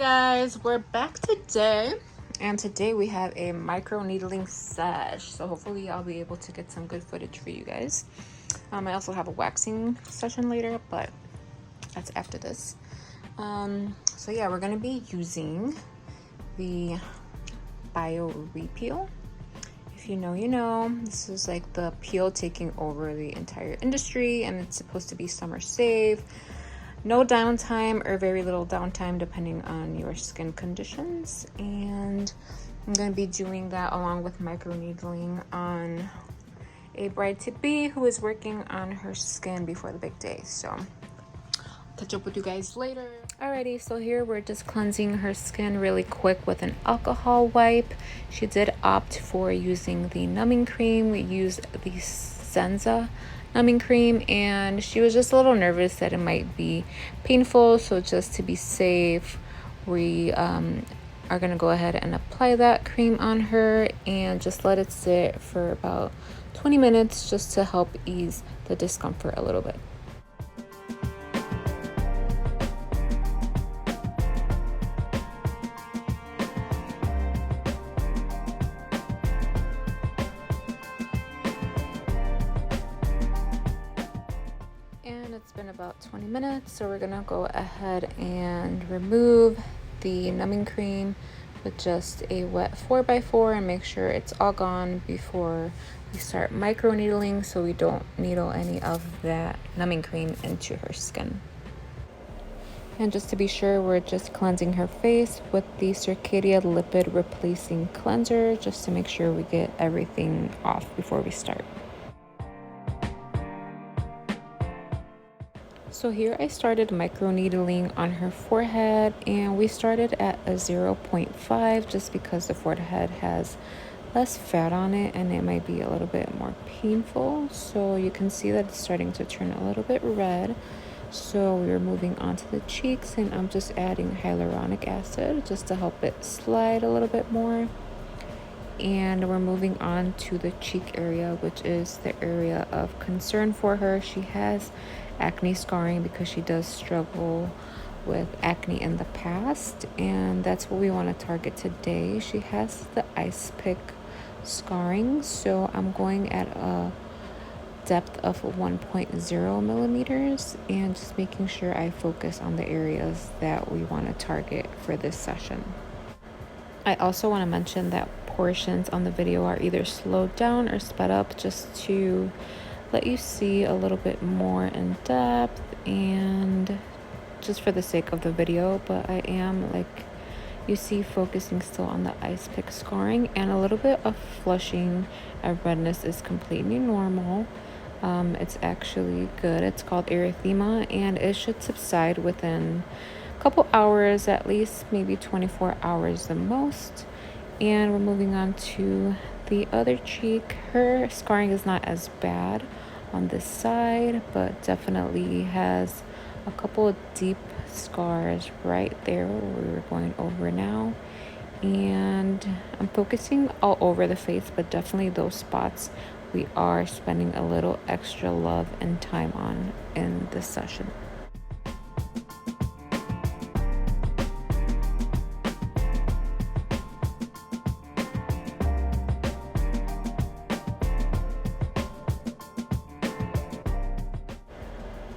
Guys, we're back today, and today we have a micro needling sesh, so hopefully I'll be able to get some good footage for you guys. I also have a waxing session later, but that's after this. So yeah, we're gonna be using the BioRePeel. If you know, you know. This is like the peel taking over the entire industry, and it's supposed to be summer safe. No downtime or very little downtime depending on your skin conditions. And I'm going to be doing that along with microneedling on a bride-to-be who is working on her skin before the big day. So I'll catch up with you guys later. Alrighty, so here we're just cleansing her skin really quick with an alcohol wipe. She did opt for using the numbing cream. We used the Senza numbing cream, and she was just a little nervous that it might be painful, so just to be safe, we are going to go ahead and apply that cream on her and just let it sit for about 20 minutes just to help ease the discomfort a little bit. It's been about 20 minutes, so we're gonna go ahead and remove the numbing cream with just a wet 4x4 and make sure it's all gone before we start micro needling, so we don't needle any of that numbing cream into her skin. And just to be sure, we're just cleansing her face with the Circadia lipid replacing cleanser just to make sure we get everything off before we start. So here I started microneedling on her forehead, and we started at a 0.5 just because the forehead has less fat on it and it might be a little bit more painful. So you can see that it's starting to turn a little bit red. So we're moving on to the cheeks, and I'm just adding hyaluronic acid just to help it slide a little bit more. And we're moving on to the cheek area, which is the area of concern for her. She has acne scarring because she does struggle with acne in the past, and that's what we want to target today. She has the ice pick scarring, so I'm going at a depth of 1.0 millimeters and just making sure I focus on the areas that we want to target for this session. I also want to mention that portions on the video are either slowed down or sped up just to let you see a little bit more in depth and just for the sake of the video, but I am, like you see, focusing still on the ice pick scarring, and a little bit of flushing and redness is completely normal. It's actually good. It's called erythema, and it should subside within a couple hours, at least maybe 24 hours the most. And we're moving on to the other cheek. Her scarring is not as bad on this side, but definitely has a couple of deep scars right there where we're going over now. And I'm focusing all over the face, but definitely those spots we are spending a little extra love and time on in this session.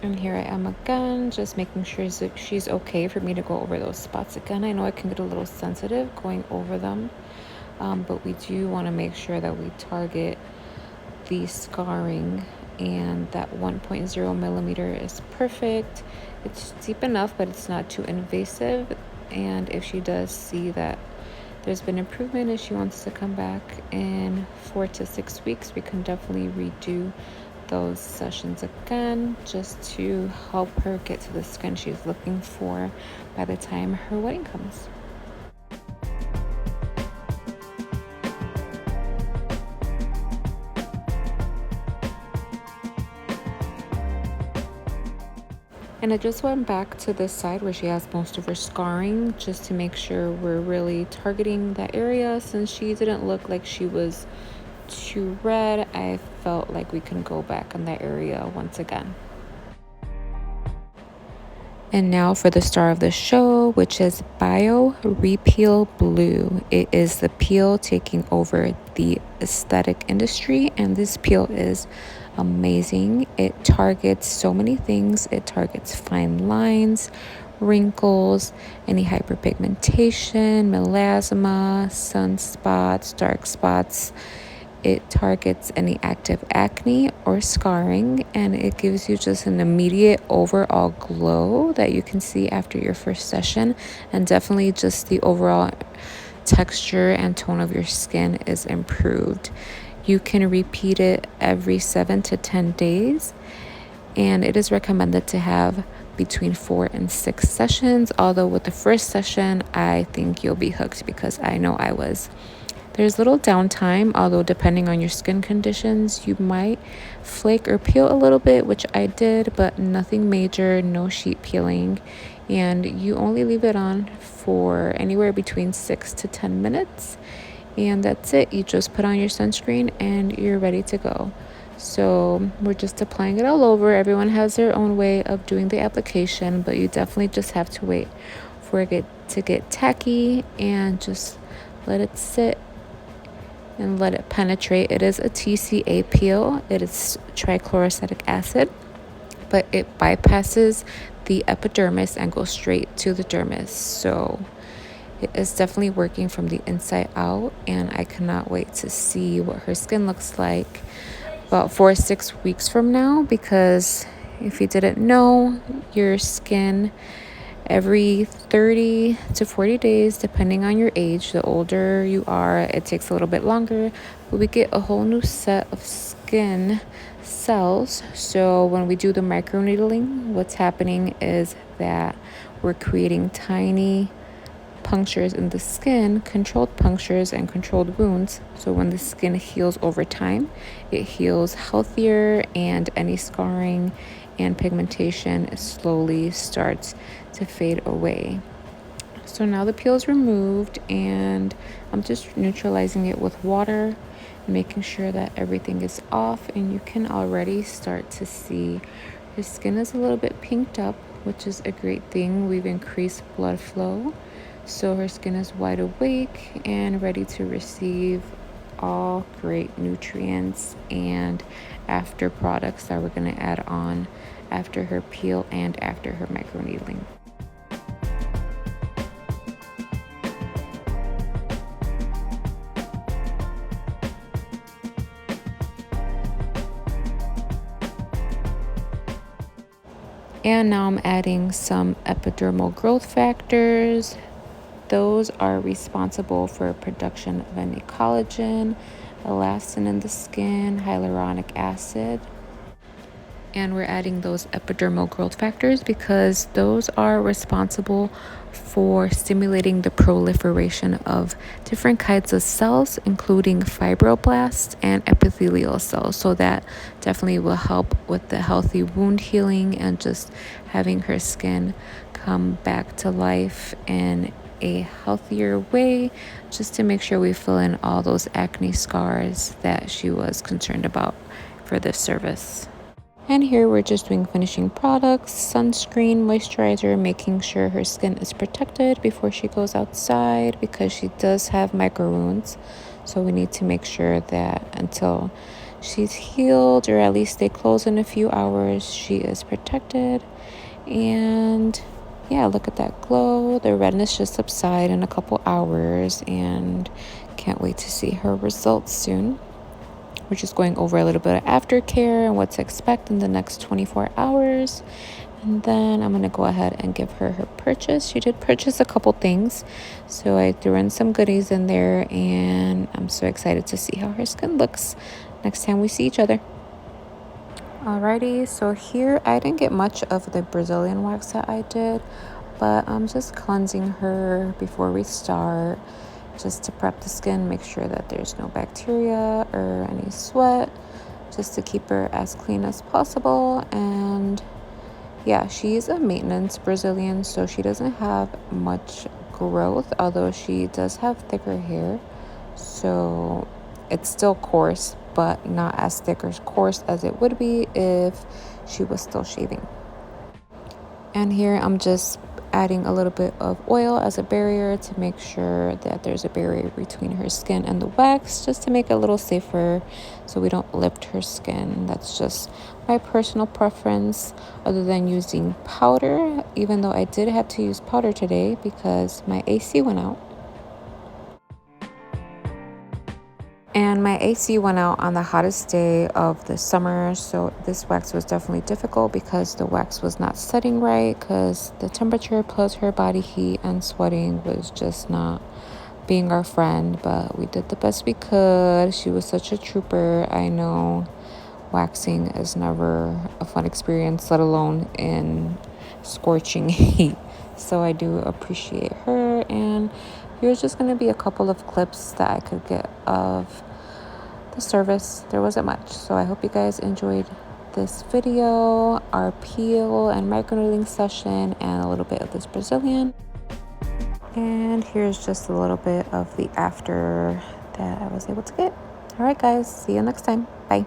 And here I am again, just making sure she's okay for me to go over those spots again. I know it can get a little sensitive going over them, but we do want to make sure that we target the scarring, and that 1.0 millimeter is perfect. It's deep enough, but it's not too invasive. And if she does see that there's been improvement and she wants to come back in 4 to 6 weeks, we can definitely redo those sessions again just to help her get to the skin she's looking for by the time her wedding comes. And I just went back to this side where she has most of her scarring just to make sure we're really targeting that area. Since she didn't look like she was too red, I felt like we can go back in that area once again. And now for the star of the show, peel, which is BioRePeel Blue. It is the peel taking over the aesthetic industry, and this peel is amazing. It targets so many things. It targets fine lines, wrinkles, any hyperpigmentation, melasma, sunspots, dark spots. It targets any active acne or scarring, and it gives you just an immediate overall glow that you can see after your first session, and definitely just the overall texture and tone of your skin is improved. You can repeat it every 7 to 10 days, and it is recommended to have between 4 and 6 sessions, although with the first session I think you'll be hooked, because I know I was. There's little downtime, although depending on your skin conditions, you might flake or peel a little bit, which I did, but nothing major, no sheet peeling. And you only leave it on for anywhere between 6 to 10 minutes. And that's it. You just put on your sunscreen and you're ready to go. So we're just applying it all over. Everyone has their own way of doing the application, but you definitely just have to wait for it to get tacky and just let it sit and let it penetrate. It is a TCA peel. It is trichloroacetic acid, but it bypasses the epidermis and goes straight to the dermis. So it is definitely working from the inside out, and I cannot wait to see what her skin looks like about 4 or 6 weeks from now, because if you didn't know, your skin every 30 to 40 days, depending on your age. The older you are, it takes a little bit longer, but we get a whole new set of skin cells. So when we do the microneedling, what's happening is that we're creating tiny punctures in the skin, controlled punctures and controlled wounds. So when the skin heals over time, it heals healthier, and any scarring and pigmentation slowly starts to fade away. So now the peel is removed, and I'm just neutralizing it with water and making sure that everything is off, and you can already start to see her skin is a little bit pinked up, which is a great thing. We've increased blood flow, so her skin is wide awake and ready to receive all great nutrients and after products that we're going to add on after her peel and after her microneedling. And now I'm adding some epidermal growth factors. Those are responsible for production of any collagen, elastin in the skin, hyaluronic acid. And we're adding those epidermal growth factors because those are responsible for stimulating the proliferation of different kinds of cells, including fibroblasts and epithelial cells. So that definitely will help with the healthy wound healing and just having her skin come back to life in a healthier way, just to make sure we fill in all those acne scars that she was concerned about for this service. And here we're just doing finishing products, sunscreen, moisturizer, making sure her skin is protected before she goes outside, because she does have micro wounds. So we need to make sure that until she's healed, or at least they close in a few hours, she is protected. And yeah, look at that glow. The redness should subside in a couple hours, and can't wait to see her results soon. We're just going over a little bit of aftercare and what to expect in the next 24 hours. And then I'm going to go ahead and give her her purchase. She did purchase a couple things, so I threw in some goodies in there, and I'm so excited to see how her skin looks next time we see each other. Alrighty, so here I didn't get much of the Brazilian wax that I did, but I'm just cleansing her before we start, just to prep the skin, make sure that there's no bacteria or any sweat, just to keep her as clean as possible. And yeah, she's a maintenance Brazilian, so she doesn't have much growth, although she does have thicker hair, so it's still coarse, but not as thick or coarse as it would be if she was still shaving. And here I'm just adding a little bit of oil as a barrier to make sure that there's a barrier between her skin and the wax, just to make it a little safer so we don't lift her skin. That's just my personal preference, other than using powder, even though I did have to use powder today because my AC went out. And my AC went out on the hottest day of the summer, so this wax was definitely difficult because the wax was not setting right, because the temperature plus her body heat and sweating was just not being our friend. But we did the best we could. She was such a trooper. I know waxing is never a fun experience, let alone in scorching heat. So I do appreciate her, and here's just going to be a couple of clips that I could get of the service. There wasn't much, so I hope you guys enjoyed this video, our peel and microneedling session, and a little bit of this Brazilian. And here's just a little bit of the after that I was able to get. All right, guys, see you next time. Bye.